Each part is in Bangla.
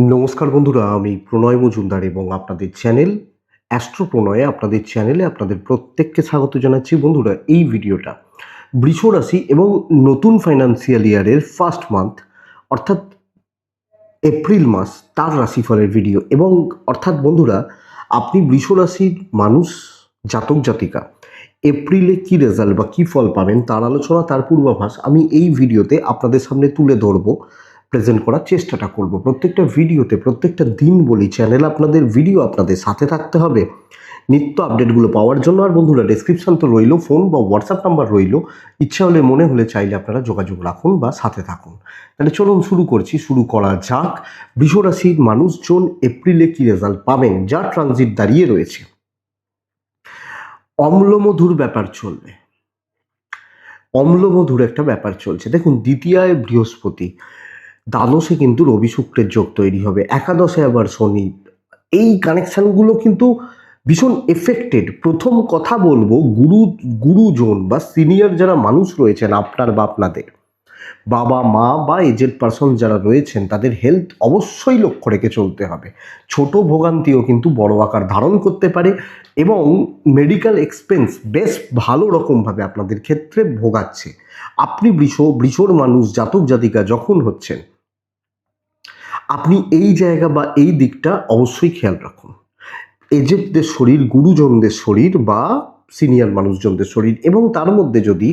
নমস্কার বন্ধুরা, আমি প্রণয় মজুমদার এবং আপনাদের চ্যানেল অ্যাস্ট্রো প্রণয়ে আপনাদের চ্যানেলে আপনাদের প্রত্যেককে স্বাগত জানাচ্ছি। বন্ধুরা, এই ভিডিওটা বৃষ রাশি এবং নতুন ফাইন্যান্সিয়াল ইয়ারের ফার্স্ট মান্থ অর্থাৎ এপ্রিল মাস তার রাশিফলের ভিডিও এবং অর্থাৎ বন্ধুরা, আপনি বৃষ রাশির মানুষ, জাতক জাতিকা এপ্রিলে কি রেজাল্ট বা কি ফল পাবেন তার আলোচনা, তার পূর্বাভাস আমি এই ভিডিওতে আপনাদের সামনে তুলে ধরবো, প্রেজেন্ট করার চেষ্টাটা করব। প্রত্যেকটা ভিডিওতে প্রত্যেকটা দিন বলি, চ্যানেল আপনাদের, ভিডিও আপনাদের সাথে থাকতে হবে নিত্য আপডেটগুলো পাওয়ার জন্য। আর বন্ধুরা, ডেসক্রিপশন তো রইলো, ফোন বা হোয়াটসঅ্যাপ নাম্বার রইলো, ইচ্ছা হলে মনে হলে চাইলে আপনারা যোগাযোগ রাখুন বা সাথে থাকুন। তাহলে চলুন শুরু করা যাক। বৃষ রাশির মানুষজন এপ্রিলে কি রেজাল্ট পাবেন, যা ট্রানজিট দাঁড়িয়ে রয়েছে। অম্লমধুর ব্যাপার চলবে, অম্লমধুর একটা ব্যাপার চলছে। দেখুন, দ্বিতীয়ায় বৃহস্পতি, দ্বাদশে কিন্তু রবি শুক্রের যোগ তৈরি হবে, একাদশে আবার শনি। এই কানেকশনগুলো কিন্তু ভীষণ এফেক্টেড। প্রথম কথা বলবো, গুরুজন বা সিনিয়র যারা মানুষ রয়েছেন আপনার বা আপনাদের বাবা মা বা এজেড পারসন যারা রয়েছেন, তাদের হেলথ অবশ্যই লক্ষ্য রেখে চলতে হবে। ছোট ভোগান্তিও কিন্তু বড় আকার ধারণ করতে পারে এবং মেডিকেল এক্সপেন্স বেশ ভালো রকমভাবে আপনাদের ক্ষেত্রে ভোগাচ্ছে। আপনি বৃষর মানুষ, জাতক জাতিকা যখন হচ্ছেন, আপনি এই জায়গা বা এই দিকটা অবশ্যই খেয়াল রাখুন। এজেডদের শরীর, গুরুজনদের শরীর বা সিনিয়র মানুষজনদের শরীর, এবং তার মধ্যে যদি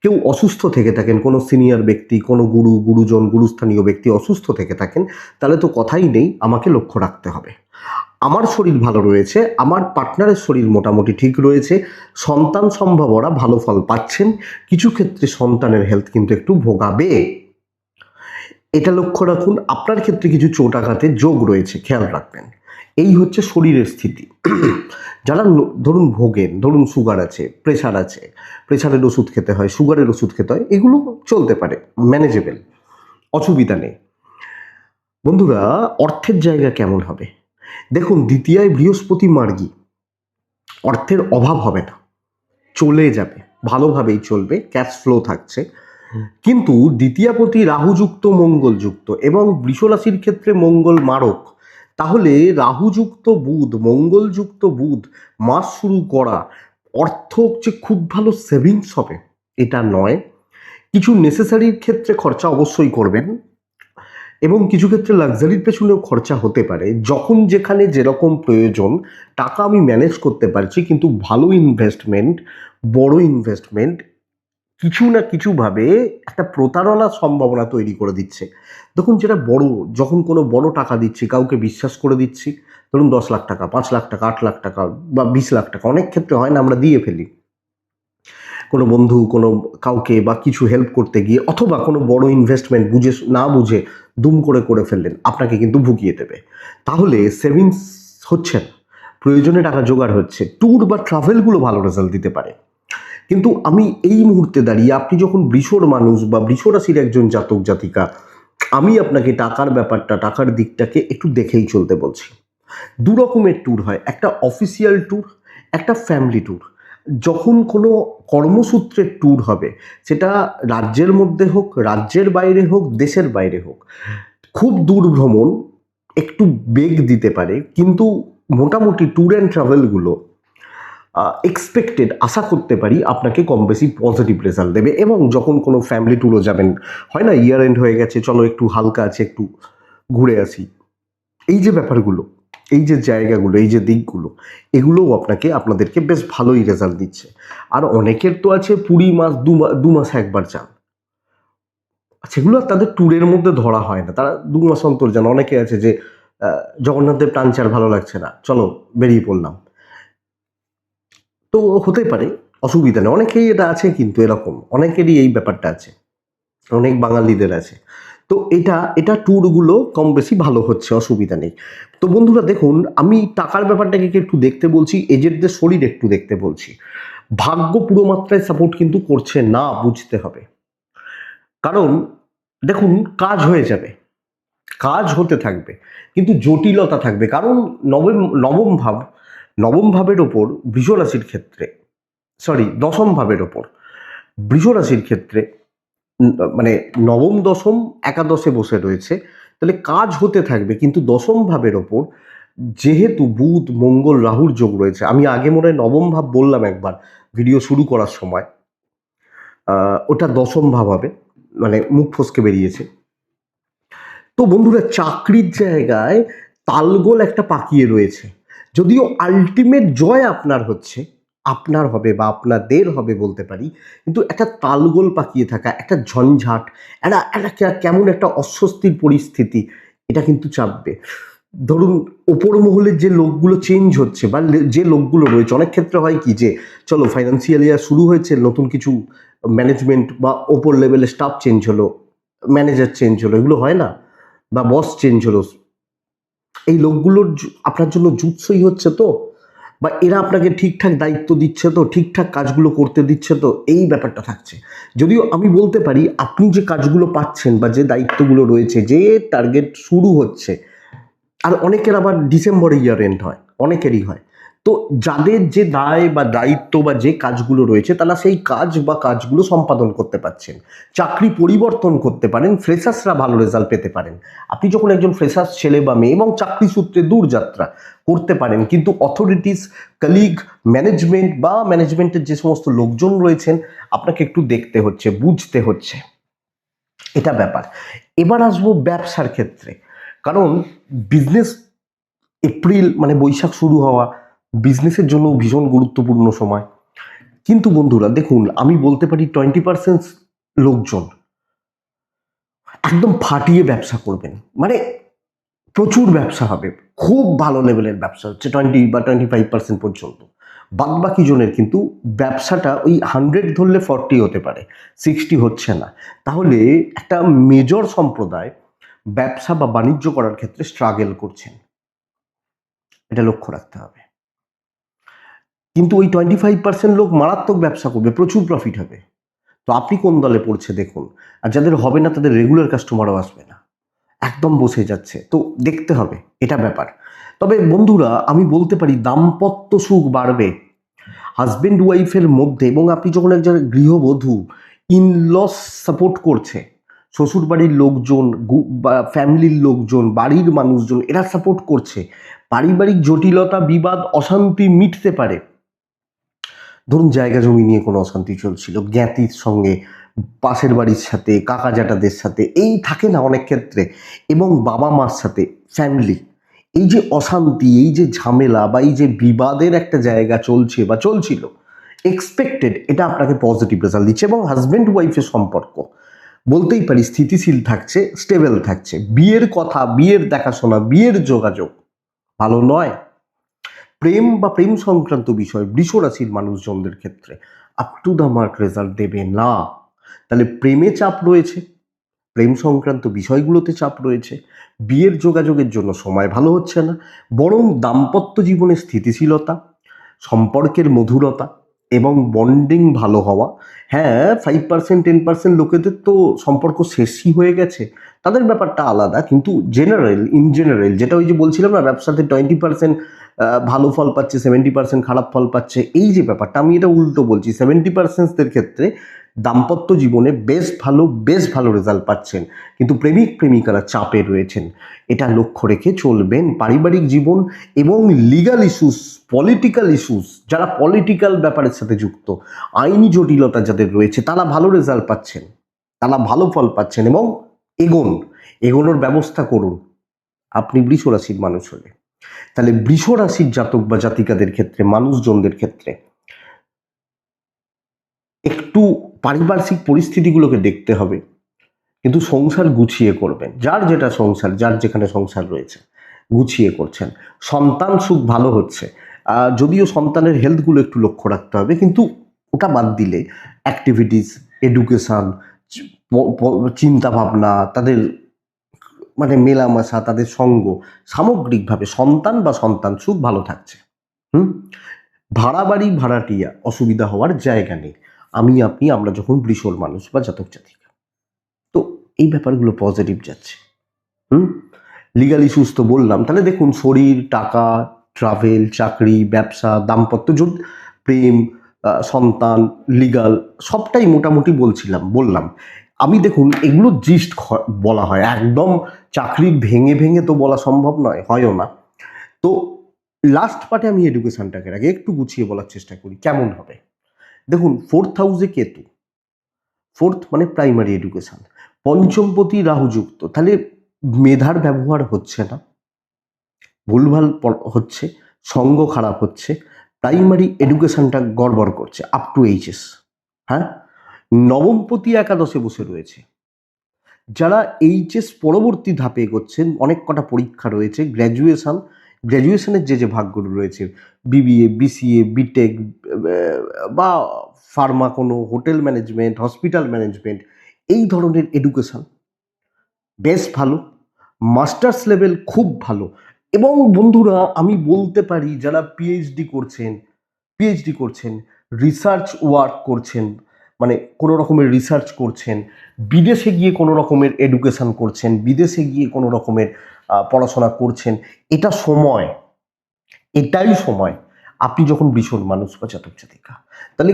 কেউ অসুস্থ থেকে থাকেন, কোনো সিনিয়র ব্যক্তি, কোনো গুরুজন, গুরুস্থানীয় ব্যক্তি অসুস্থ থেকে থাকেন, তাহলে তো কথাই নেই, আমাকে লক্ষ্য রাখতে হবে। আমার শরীর ভালো রয়েছে, আমার পার্টনারের শরীর মোটামুটি ঠিক রয়েছে, সন্তান সম্ভাবনা ভালো ফল পাচ্ছেন, কিছু ক্ষেত্রে সন্তানের হেলথ কিন্তু একটু ভোগাবে, এটা লক্ষ্য রাখুন। আপনার ক্ষেত্রে কিছু চোট আঘাতের যোগ রয়েছে, খেয়াল রাখবেন। এই হচ্ছে শরীরের স্থিতি। যারা ধরুন ভোগেন, ধরুন সুগার আছে, প্রেশারের ওষুধ খেতে হয়, সুগারের ওষুধ খেতে হয়, এগুলো চলতে পারে, ম্যানেজেবল, অসুবিধা নেই। বন্ধুরা, অর্থের জায়গা কেমন হবে? দেখুন, দ্বিতীয়ায় বৃহস্পতি মার্গী, অর্থের অভাব হবে না, চলে যাবে, ভালোভাবেই চলবে, ক্যাশ ফ্লো থাকছে। কিন্তু দ্বিতীয়াপতি রাহুযুক্ত, মঙ্গলযুক্ত, এবং বৃষ রাশির ক্ষেত্রে মঙ্গল মারক। তাহলে রাহুযুক্ত বুধ, মঙ্গলযুক্ত বুধ মাস শুরু করা, অর্থ যে খুব ভালো সেভিংস হবে এটা নয়। কিছু নেসেসারির ক্ষেত্রে খরচা অবশ্যই করবেন এবং কিছু ক্ষেত্রে লাক্সারির পেছনেও খরচা হতে পারে। যখন যেখানে যেরকম প্রয়োজন, টাকা আমি ম্যানেজ করতে পারছি, কিন্তু ভালো ইনভেস্টমেন্ট, বড় ইনভেস্টমেন্ট কিছু না কিছুভাবে একটা প্রতারণার সম্ভাবনা তৈরি করে দিচ্ছে। দেখুন, যেটা বড়, যখন কোনো বড় টাকা দিচ্ছি, কাউকে বিশ্বাস করে দিচ্ছি, ধরুন 10 লাখ টাকা, 5 লাখ টাকা, 8 লাখ টাকা বা 20 লাখ টাকা, অনেক ক্ষেত্রে হয় না, আমরা দিয়ে ফেলি কোনো বন্ধু, কোনো কাউকে বা কিছু হেল্প করতে গিয়ে, অথবা কোনো বড় ইনভেস্টমেন্ট বুঝে না বুঝে দুম করে ফেললেন, আপনাকে কিন্তু ভুগিয়ে দেবে। তাহলে সেভিংস হচ্ছে না, প্রয়োজনে টাকা জোগাড় হচ্ছে, ট্যুর বা ট্রাভেলগুলো ভালো রেজাল্ট দিতে পারে। কিন্তু আমি এই মুহূর্তে দাঁড়িয়ে, আপনি যখন বৃষর মানুষ বা বৃষ রাশির একজন জাতক জাতিকা, আমি আপনাকে টাকার ব্যাপারটা, টাকার দিকটাকে একটু দেখেই চলতে বলছি। দু রকমের ট্যুর হয়, একটা অফিসিয়াল ট্যুর, একটা ফ্যামিলি ট্যুর। যখন কোনো কর্মসূত্রের ট্যুর হবে, সেটা রাজ্যের মধ্যে হোক, রাজ্যের বাইরে হোক, দেশের বাইরে হোক, খুব দূর ভ্রমণ একটু বেগ দিতে পারে, কিন্তু মোটামুটি ট্যুর অ্যান্ড ট্রাভেলগুলো এক্সপেক্টেড, আশা করতে পারি আপনাকে কম বেশি পজিটিভ রেজাল্ট দেবে। এবং যখন কোনো ফ্যামিলি ট্যুরও যাবেন, হয় না, ইয়ার এন্ড হয়ে গেছে, চলো একটু হালকা আছে, একটু ঘুরে আসি, এই যে ব্যাপারগুলো, এই যে জায়গাগুলো, এই যে দিকগুলো, এগুলোও আপনাদেরকে বেশ ভালোই রেজাল্ট দিচ্ছে। আর অনেকের তো আছে পুরী মাস, দু মাস একবার যান, সেগুলো আর তাদের ট্যুরের মধ্যে ধরা হয় না, তারা 2 মাস অন্তর যান। অনেকে আছে যে জগন্নাথদেব টানছে আর ভালো লাগছে না, চলো বেরিয়ে পড়লাম, তো হতে পারে, অসুবিধা নেই। অনেকেই এটা আছে, কিন্তু এরকম অনেকেরই এই ব্যাপারটা আছে, অনেক বাঙালিদের আছে। তো এটা ট্যুরগুলো কম বেশি ভালো হচ্ছে, অসুবিধা নেই। তো বন্ধুরা দেখুন, আমি টাকার ব্যাপারটাকে একটু দেখতে বলছি, এজেন্টদের শরীর একটু দেখতে বলছি। ভাগ্য পুরো মাত্রায় সাপোর্ট কিন্তু করছে না, বুঝতে হবে। কারণ দেখুন, কাজ হয়ে যাবে, কাজ হতে থাকবে, কিন্তু জটিলতা থাকবে। কারণ নবম নবম ভাব নবম ভাবের ওপর বৃষ রাশির ক্ষেত্রে, সরি, দশম ভাবের ওপর বৃষ রাশির ক্ষেত্রে, মানে নবম, দশম, একাদশে বসে রয়েছে, তাহলে কাজ হতে থাকবে, কিন্তু দশম ভাবের ওপর যেহেতু বুধ মঙ্গল রাহুর যোগ রয়েছে, আমি আগে মনে হয় নবম ভাব বললাম একবার ভিডিও শুরু করার সময়, ওটা দশম ভাব হবে, মানে মুখ ফসকে বেরিয়েছে। তো বন্ধুরা, চাকরির জায়গায় তালগোল একটা পাকিয়ে রয়েছে, যদিও আলটিমেট জয় আপনার হচ্ছে, আপনার হবে বা আপনাদের হবে বলতে পারি, কিন্তু একটা তালগোল পাকিয়ে থাকা, একটা ঝঞ্ঝাট, একটা কেমন একটা অস্বস্তির পরিস্থিতি, এটা কিন্তু চাপবে। ধরুন ওপর মহলের যে লোকগুলো চেঞ্জ হচ্ছে বা যে লোকগুলো রয়েছে, অনেক ক্ষেত্রে হয় কি যে চলো ফাইন্যান্সিয়াল ইয়ার শুরু হয়েছে, নতুন কিছু ম্যানেজমেন্ট বা ওপর লেভেলের স্টাফ চেঞ্জ হলো, ম্যানেজার চেঞ্জ হলো, এগুলো হয় না, বা বস চেঞ্জ হলো, এই লোকগুলোর আপনার জন্য জুৎসই হচ্ছে তো, বা এরা আপনাকে ঠিকঠাক দায়িত্ব দিচ্ছে তো, ঠিকঠাক কাজগুলো করতে দিচ্ছে তো, এই ব্যাপারটা থাকছে। যদিও আমি বলতে পারি আপনি যে কাজগুলো পাচ্ছেন বা যে দায়িত্বগুলো রয়েছে, যে টার্গেট শুরু হচ্ছে, আর অনেকের আবার ডিসেম্বরে ইয়ার এন্ড হয়, অনেকেরই হয়, তো যাদের যে দায় বা দায়িত্ব বা যে কাজগুলো রয়েছে তারা সেই কাজ বা কাজগুলো সম্পাদন করতে পারছেন, চাকরি পরিবর্তন করতে পারেন, ফ্রেশার্সরা ভালো রেজাল্ট পেতে পারেন। আপনি যখন একজন ফ্রেশার্স ছেলে বা মেয়ে এবং চাকরি সূত্রে দূরযাত্রা করতে পারেন, কিন্তু অথরিটিস, কলিগ, ম্যানেজমেন্ট বা ম্যানেজমেন্টের যে সমস্ত লোকজন রয়েছেন আপনাকে একটু দেখতে হচ্ছে, বুঝতে হচ্ছে, এটা ব্যাপার। এবার আসবো ব্যবসার ক্ষেত্রে, কারণ বিজনেস এপ্রিল মানে বৈশাখ শুরু হওয়া বিজনেসের জন্য ভীষণ গুরুত্বপূর্ণ সময়। কিন্তু বন্ধুরা দেখুন, আমি বলতে পারি 20% লোকজন একদম ফাটিয়ে ব্যবসা করবেন, মানে প্রচুর ব্যবসা হবে, খুব ভালো লেভেলের ব্যবসা হচ্ছে 20 বা 25% পর্যন্ত। বাদ বাকি জনের কিন্তু ব্যবসাটা ওই 100 ধরলে 40 হতে পারে, 60 হচ্ছে না। তাহলে একটা মেজর সম্প্রদায় ব্যবসা বা বাণিজ্য করার ক্ষেত্রে স্ট্রাগল করছেন, এটা লক্ষ্য রাখতে হবে। কিন্তু ওই 25% লোক মারাত্মক ব্যবসা করবে, প্রচুর প্রফিট হবে। তো আপনি কোন দলে পড়ছে দেখুন, আর যাদের হবে না তাদের রেগুলার কাস্টমারও আসবে না, একদম বসে যাচ্ছে, তো দেখতে হবে, এটা ব্যাপার। তবে বন্ধুরা আমি বলতে পারি দাম্পত্য সুখ বাড়বে হাজবেন্ড ওয়াইফের মধ্যে, এবং আপনি যখন একজন গৃহবধূ, ইনলস সাপোর্ট করছে, শ্বশুর বাড়ির লোকজন বা ফ্যামিলির লোকজন, বাড়ির মানুষজন, এরা সাপোর্ট করছে, পারিবারিক জটিলতা, বিবাদ, অশান্তি মিটতে পারে। ধরুন জায়গা জমি নিয়ে কোনো অশান্তি চলছিল জ্ঞাতির সঙ্গে, পাশের বাড়ির সাথে, কাকা জ্যাঠাদের সাথে, এই থাকে না অনেক ক্ষেত্রে, এবং বাবা মার সাথে, ফ্যামিলি, এই যে অশান্তি, এই যে ঝামেলা বা এই যে বিবাদের একটা জায়গা চলছে বা চলছিল, এক্সপেক্টেড এটা আপনাকে পজিটিভ রেজাল্ট দিচ্ছে, এবং হাজব্যান্ড ওয়াইফের সম্পর্ক বলতেই পারি স্থিতিশীল থাকছে, স্টেবল থাকছে। বিয়ের কথা, বিয়ের দেখাশোনা, বিয়ের যোগাযোগ ভালো নয়। প্রেম বা প্রেম সংক্রান্ত বিষয় বৃষ রাশির মানুষজনদের ক্ষেত্রে up to the mark result দেবে না। তাহলে প্রেমে চাপ রয়েছে, প্রেম সংক্রান্ত বিষয়গুলোতে চাপ রয়েছে, বিয়ের যোগাযোগের জন্য সময় ভালো হচ্ছে না, বরং দাম্পত্য জীবনে স্থিতিশীলতা, সম্পর্কের মধুরতা এবং বন্ডিং ভালো হওয়া। হ্যাঁ, 5% 10% লোকেদের তো সম্পর্ক শেষই হয়ে গেছে, তাদের ব্যাপারটা আলাদা, কিন্তু ইন জেনারেল যেটা ওই যে বলছিলাম না, ব্যবসাতে 20% ভালো ফল পাচ্ছে, 70% খারাপ ফল পাচ্ছে, এই যে ব্যাপারটা, আমি এটা উল্টো বলছি, 70%দের ক্ষেত্রে দাম্পত্য জীবনে বেশ ভালো রেজাল্ট পাচ্ছেন, কিন্তু প্রেমিক প্রেমিকারা চাপে রয়েছেন, এটা লক্ষ্য রেখে চলবেন। পারিবারিক জীবন এবং লিগাল ইস্যুস, পলিটিক্যাল ইস্যুস, যারা পলিটিক্যাল ব্যাপারের সাথে যুক্ত, আইনি জটিলতা যাদের রয়েছে, তারা ভালো রেজাল্ট পাচ্ছেন, তারা ভালো ফল পাচ্ছেন, এবং এগোনোর ব্যবস্থা করুন আপনি বৃষ রাশির মানুষ হলে। তাহলে বৃষ রাশির জাতক বা জাতিকাদের ক্ষেত্রে, মানুষজনদের ক্ষেত্রে একটু পারিপার্শ্বিক পরিস্থিতিগুলোকে দেখতে হবে, কিন্তু সংসার গুছিয়ে করবেন, যার যেটা সংসার, যার যেখানে সংসার রয়েছে গুছিয়ে করছেন। সন্তান সুখ ভালো হচ্ছে, যদিও সন্তানের হেলথগুলো একটু লক্ষ্য রাখতে হবে, কিন্তু ওটা বাদ দিলে অ্যাক্টিভিটিস, এডুকেশন, চিন্তা ভাবনা, তাদের মানে মেলামেশা, তাদের সঙ্গ, সামগ্রিকভাবে সন্তান বা সন্তান সুখ ভালো থাকছে। হুম, ভাড়া বাড়ি ভাড়াটিয়া অসুবিধা হওয়ার জায়গা নেই, আপনি আমরা যখন বৃষর মানুষ বা জাতক জাতিকা, তো এই ব্যাপারগুলো পজিটিভ যাচ্ছে। হুম, লিগাল ইস্যুস তো বললাম। তাহলে দেখুন শরীর, টাকা, ট্রাভেল, চাকরি, ব্যবসা, দাম্পত্য জোট, প্রেম, সন্তান, লিগাল, সবটাই মোটামুটি বললাম। আমি দেখুন এগুলো জিস্ট বলা হয়, একদম চাকরির ভেঙে ভেঙে তো বলা সম্ভব নয়, হয়ও না। তো লাস্ট পার্টে আমি এডুকেশনটাকে আগে একটু গুছিয়ে বলার চেষ্টা করি কেমন হবে। দেখুন 4th হাউসে কেতু, 4th মানে প্রাইমারি এডুকেশন, পঞ্চমপতি রাহুযুক্ত, তাহলে মেধার ব্যবহার হচ্ছে না, ভুলভাল হচ্ছে, সঙ্গ খারাপ হচ্ছে, প্রাইমারি এডুকেশনটা গড়বড় করছে আপ টু এইচএস। হ্যাঁ, নবমপতি একাদশে বসে রয়েছে, যারা এইচএস পরবর্তী ধাপে এগোচ্ছেন, অনেক কটা পরীক্ষা রয়েছে, গ্র্যাজুয়েশনের যে ভাগগুলো রয়েছে, বিবিএ, বিসিএ, বিটেক বা ফার্মা, কোনো হোটেল ম্যানেজমেন্ট, হসপিটাল ম্যানেজমেন্ট, এই ধরনের এডুকেশন বেশ ভালো, মাস্টার্স লেভেল খুব ভালো। এবং বন্ধুরা আমি বলতে পারি যারা পিএইচডি করছেন, রিসার্চ ওয়ার্ক করছেন, মানে কোনো রকমের রিসার্চ করছেন, বিদেশে গিয়ে কোনো রকমের এডুকেশন করছেন, বিদেশে গিয়ে কোনো রকমের পড়াশোনা করছেন, এটাই সময় আপনি যখন ভীষণ মানুষ বা জাতক জাতিকা, তাহলে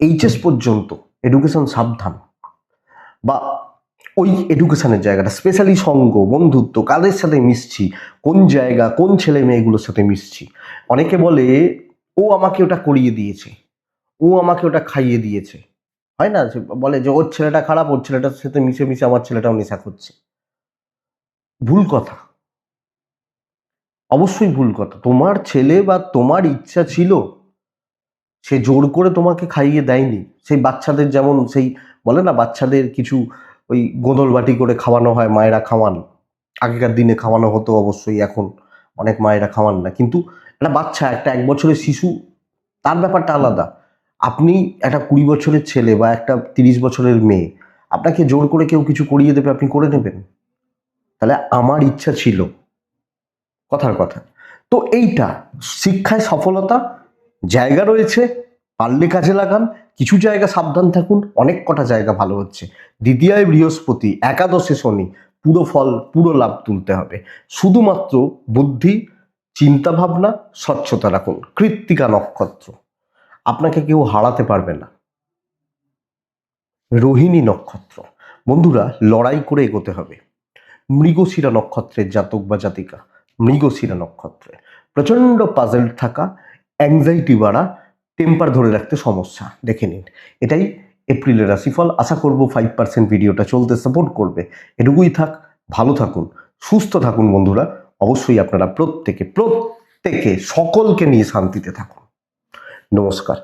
এইচএস পর্যন্ত এডুকেশন সাবধান, বা ওই এডুকেশনের জায়গাটা, স্পেশালি সঙ্গ, বন্ধুত্ব, কাদের সাথে মিশছি, কোন জায়গা, কোন ছেলে মেয়েগুলোর সাথে মিশছি। অনেকে বলে ও আমাকে ওটা করিয়ে দিয়েছে, ও আমাকে ওটা খাইয়ে দিয়েছে, হয় না, যে বলে যে ওর ছেলেটা খারাপ, ওর ছেলেটার সাথে মিশে মিশে আমার ছেলেটাও নেশা করছে। ভুল কথা, অবশ্যই ভুল কথা। তোমার ছেলে বা তোমার ইচ্ছা ছিল, সে জোর করে তোমাকে খাইয়ে দেয়নি। সেই বাচ্চাদের যেমন সেই বলে না, বাচ্চাদের কিছু ওই গোদল বাটি করে খাওয়ানো হয়, মায়েরা খাওয়ান, আগেকার দিনে খাওয়ানো হতো অবশ্যই, এখন অনেক মায়েরা খাওয়ান না, কিন্তু একটা বাচ্চা, একটা 1 বছরের শিশু, তার ব্যাপারটা আলাদা। আপনি একটা 20 বছরের ছেলে বা একটা 30 বছরের মেয়ে, আপনাকে জোর করে কেউ কিছু করিয়ে দেবে, আপনি করে নেবেন? তাহলে আমার ইচ্ছা ছিল, কথার কথা। তো এইটা শিক্ষায় সফলতা জায়গা রয়েছে, পারলে কাজে লাগান, কিছু জায়গা সাবধান থাকুন, অনেক কটা জায়গা ভালো হচ্ছে। দ্বিতীয়ায় বৃহস্পতি, একাদশে শনি, পুরো ফল, পুরো লাভ তুলতে হবে। শুধুমাত্র বুদ্ধি, চিন্তা ভাবনা, স্বচ্ছতা রাখুন। কৃত্তিকা নক্ষত্র, আপনাকে কেউ হারাতে পারবে না। রোহিণী নক্ষত্র, বন্ধুরা লড়াই করে এগোতে হবে। মৃগশিরা নক্ষত্রের জাতক বা জাতিকা, মৃগশিরা নক্ষত্রে প্রচণ্ড পাজেল থাকা, অ্যাংজাইটি বাড়া, টেম্পার ধরে রাখতে সমস্যা, দেখে নিন। এটাই এপ্রিলের রাশিফল। আশা করব 5% ভিডিওটা চলতে সাপোর্ট করবে। এটুকুই থাক, ভালো থাকুন, সুস্থ থাকুন বন্ধুরা। অবশ্যই আপনারা প্রত্যেকে সকলকে নিয়ে শান্তিতে থাকুন। নমস্কার।